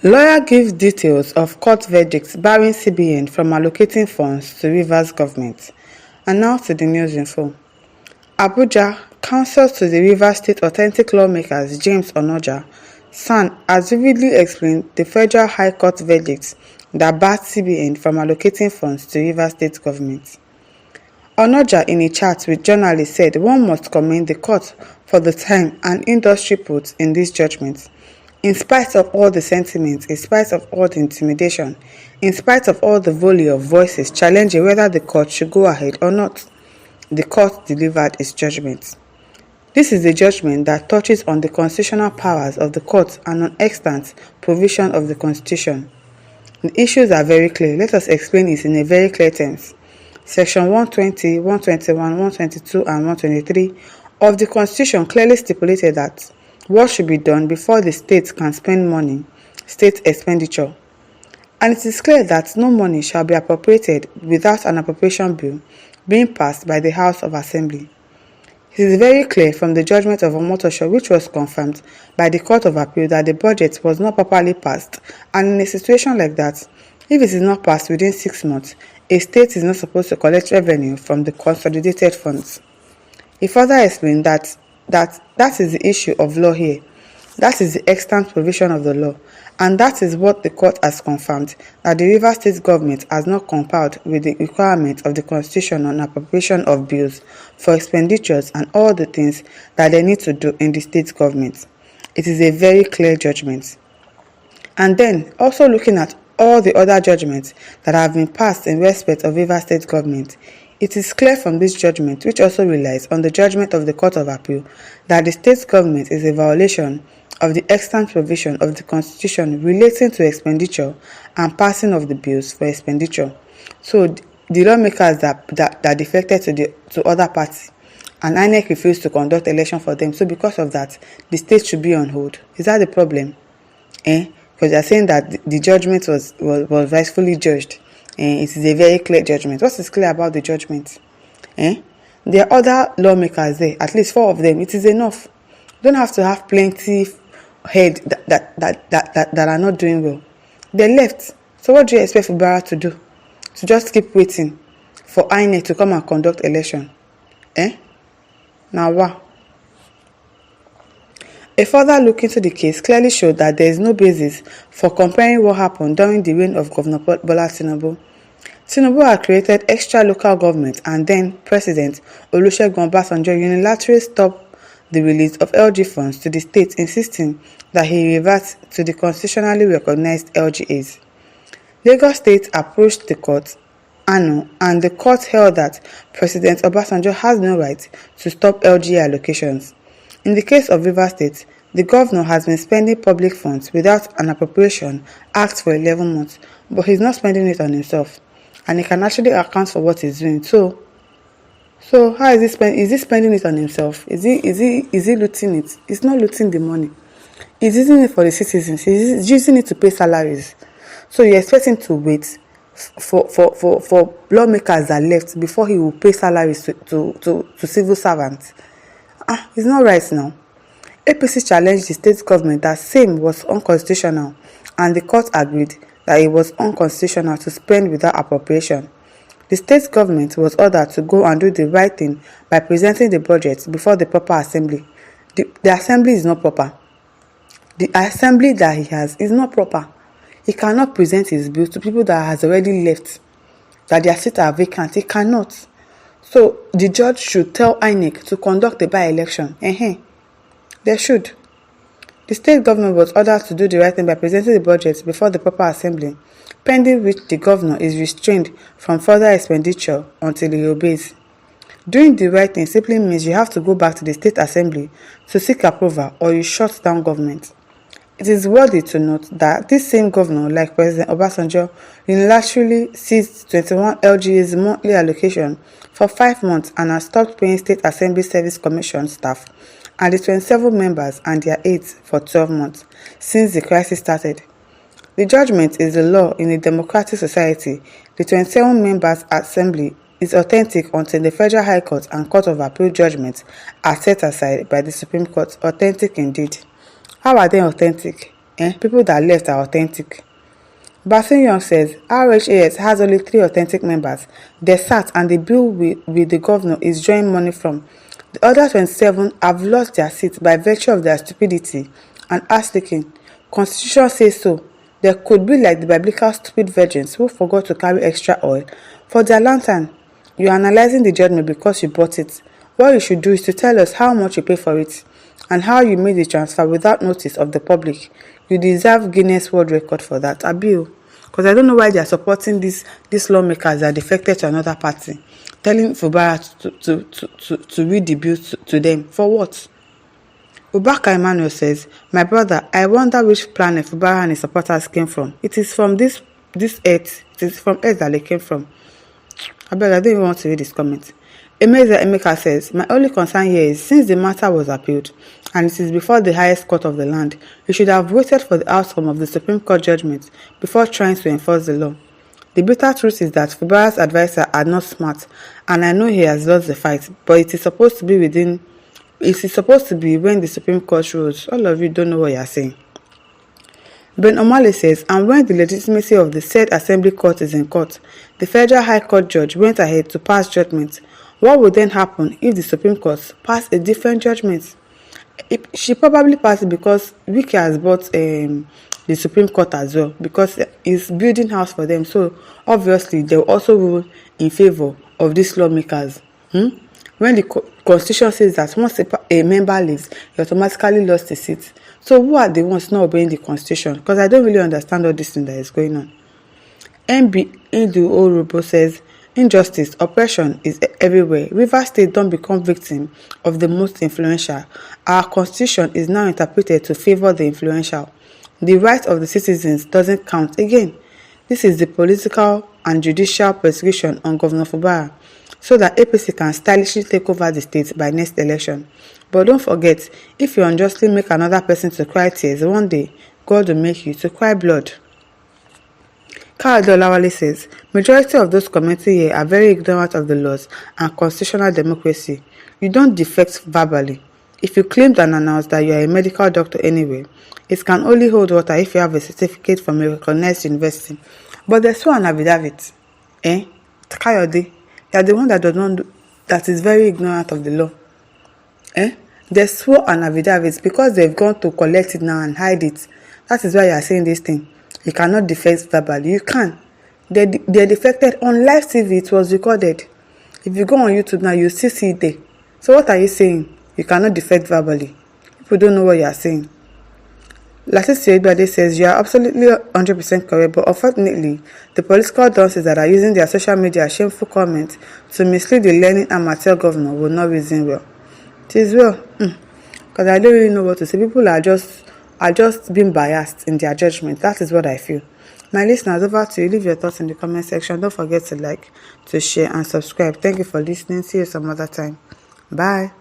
Lawyer gives details of court verdicts barring CBN from allocating funds to Rivers government. And now to the news info. Abuja, counsel to the Rivers State Authentic Lawmakers James Onoja, SAN, has vividly explained the Federal High Court verdicts that barred CBN from allocating funds to Rivers State government. Onoja, in a chat with journalists, said one must commend the court for the time and industry put in this judgment. In spite of all the sentiments, in spite of all the intimidation, in spite of all the volley of voices challenging whether the court should go ahead or not, the court delivered its judgment. This is a judgment that touches on the constitutional powers of the court and on extant provision of the Constitution. The issues are very clear. Let us explain it in a very clear terms. Section 120, 121, 122, and 123 of the Constitution clearly stipulated that what should be done before the state can spend money, state expenditure. And it is clear that no money shall be appropriated without an appropriation bill being passed by the House of Assembly. It is very clear from the judgment of Omotosho, which was confirmed by the Court of Appeal, that the budget was not properly passed, and in a situation like that, if it is not passed within 6 months, a state is not supposed to collect revenue from the consolidated funds. He further explained that is the issue of law here. That is the extant provision of the law, and that is what the court has confirmed, that the Rivers State government has not complied with the requirement of the Constitution on appropriation of bills for expenditures and all the things that they need to do in the state government. It is a very clear judgment. And then, also looking at all the other judgments that have been passed in respect of Rivers State government, it is clear from this judgment, which also relies on the judgment of the Court of Appeal, that the state government is a violation of the extant provision of the Constitution relating to expenditure and passing of the bills for expenditure. So the lawmakers that defected to other parties, and INEC refused to conduct election for them. So because of that, the state should be on hold. Is that the problem? Because they are saying that the judgment was rightfully judged. It is a very clear judgment. What is clear about the judgment? There are other lawmakers there, at least 4 of them. It is enough. You don't have to have plenty head that are not doing well. They left. So what do you expect for Barra to do? To just keep waiting for INEC to come and conduct election? Now wow. A further look into the case clearly showed that there is no basis for comparing what happened during the reign of Governor Bola Tinubu. Tinubu had created extra local government, and then President Olusegun Obasanjo unilaterally stopped the release of LG funds to the state, insisting that he revert to the constitutionally recognized LGAs. Lagos State approached the court, and the court held that President Obasanjo has no right to stop LGA allocations. In the case of Rivers State, the governor has been spending public funds without an appropriation act for 11 months, but he's not spending it on himself, and he can actually account for what he's doing. So how is he spending? Is he spending it on himself? Is he looting it? He's not looting the money. He's using it for the citizens. He's using it to pay salaries. So you expect him to wait for lawmakers that left before he will pay salaries to civil servants. It's not right now. APC challenged the state government that same was unconstitutional, and the court agreed that it was unconstitutional to spend without appropriation. The state government was ordered to go and do the right thing by presenting the budget before the proper assembly. The assembly is not proper. The assembly that he has is not proper. He cannot present his bills to people that has already left, that their seats are vacant. He cannot. So the judge should tell INEC to conduct a by-election. They should. The state government was ordered to do the right thing by presenting the budget before the proper assembly, pending which the governor is restrained from further expenditure until he obeys. Doing the right thing simply means you have to go back to the state assembly to seek approval, or you shut down government. It is worthy to note that this same governor, like President Obasanjo, unilaterally seized 21 LGA's monthly allocation for 5 months and has stopped paying State Assembly Service Commission staff and the 27 members and their aides for 12 months since the crisis started. The judgment is the law in a democratic society. The 27 members assembly is authentic until the Federal High Court and Court of Appeal judgments are set aside by the Supreme Court. Authentic indeed. How are they authentic? People that left are authentic. Basin Young says RHAS has only 3 authentic members. They sat and the bill with the governor is drawing money from. The other 27 have lost their seats by virtue of their stupidity and ass licking. Constitution says so. They could be like the biblical stupid virgins who forgot to carry extra oil for their lantern. You are analyzing the judgment because you bought it. What you should do is to tell us how much you pay for it and how you made the transfer without notice of the public. You deserve Guinness World Record for that, Abiu. Because I don't know why they are supporting these lawmakers that defected to another party, telling Fubara to read the bill to them. For what? Ubaka Emmanuel says, my brother, I wonder which planet Fubara and his supporters came from. It is from this earth. It is from earth that they came from. I don't even want to read this comment. Emeza Emeka says, my only concern here is since the matter was appealed and it is before the highest court of the land, you should have waited for the outcome of the Supreme Court judgment before trying to enforce the law. The bitter truth is that Fubara's advisors are not smart, and I know he has lost the fight, but it is supposed to be when the Supreme Court rules. All of you don't know what you are saying. Ben Omale says, and when the legitimacy of the said assembly court is in court, the Federal High Court judge went ahead to pass judgment. What would then happen if the Supreme Court passed a different judgment? She probably passed it because Wike'S has bought the Supreme Court as well, because it's building house for them. So obviously they will also rule in favor of these lawmakers. When the Constitution says that once a member leaves, he automatically lost a seat. So who are the ones not obeying the Constitution? Because I don't really understand all this thing that is going on. MB Indu Orubo says, injustice, oppression is everywhere. Rivers State don't become victim of the most influential. Our constitution is now interpreted to favor the influential. The right of the citizens doesn't count again. This is the political and judicial persecution on Governor Fubara, so that APC can stylishly take over the state by next election. But don't forget, if you unjustly make another person to cry tears, one day God will make you to cry blood. Khaled Olawale says, majority of those commenting here are very ignorant of the laws and constitutional democracy. You don't defect verbally. If you claimed and announced that you are a medical doctor anyway, it can only hold water if you have a certificate from a recognized university. But there's so an affidavit. Kayode, you are the one that is very ignorant of the law. They swore an affidavit because they've gone to collect it now and hide it. That is why you are saying this thing. You cannot defect verbally. You can. They defected on live TV. It was recorded. If you go on YouTube now, you still see it there. So what are you saying? You cannot defect verbally. People don't know what you are saying. Lasisi Edwade says you are absolutely 100% correct, but unfortunately, the political dunces that are using their social media shameful comments to mislead the learning amateur governor will not reason well. It is well, because I don't really know what to say. People are just being biased in their judgment. That is what I feel. My listeners, over to you. Leave your thoughts in the comment section. Don't forget to like, to share, and subscribe. Thank you for listening. See you some other time. Bye.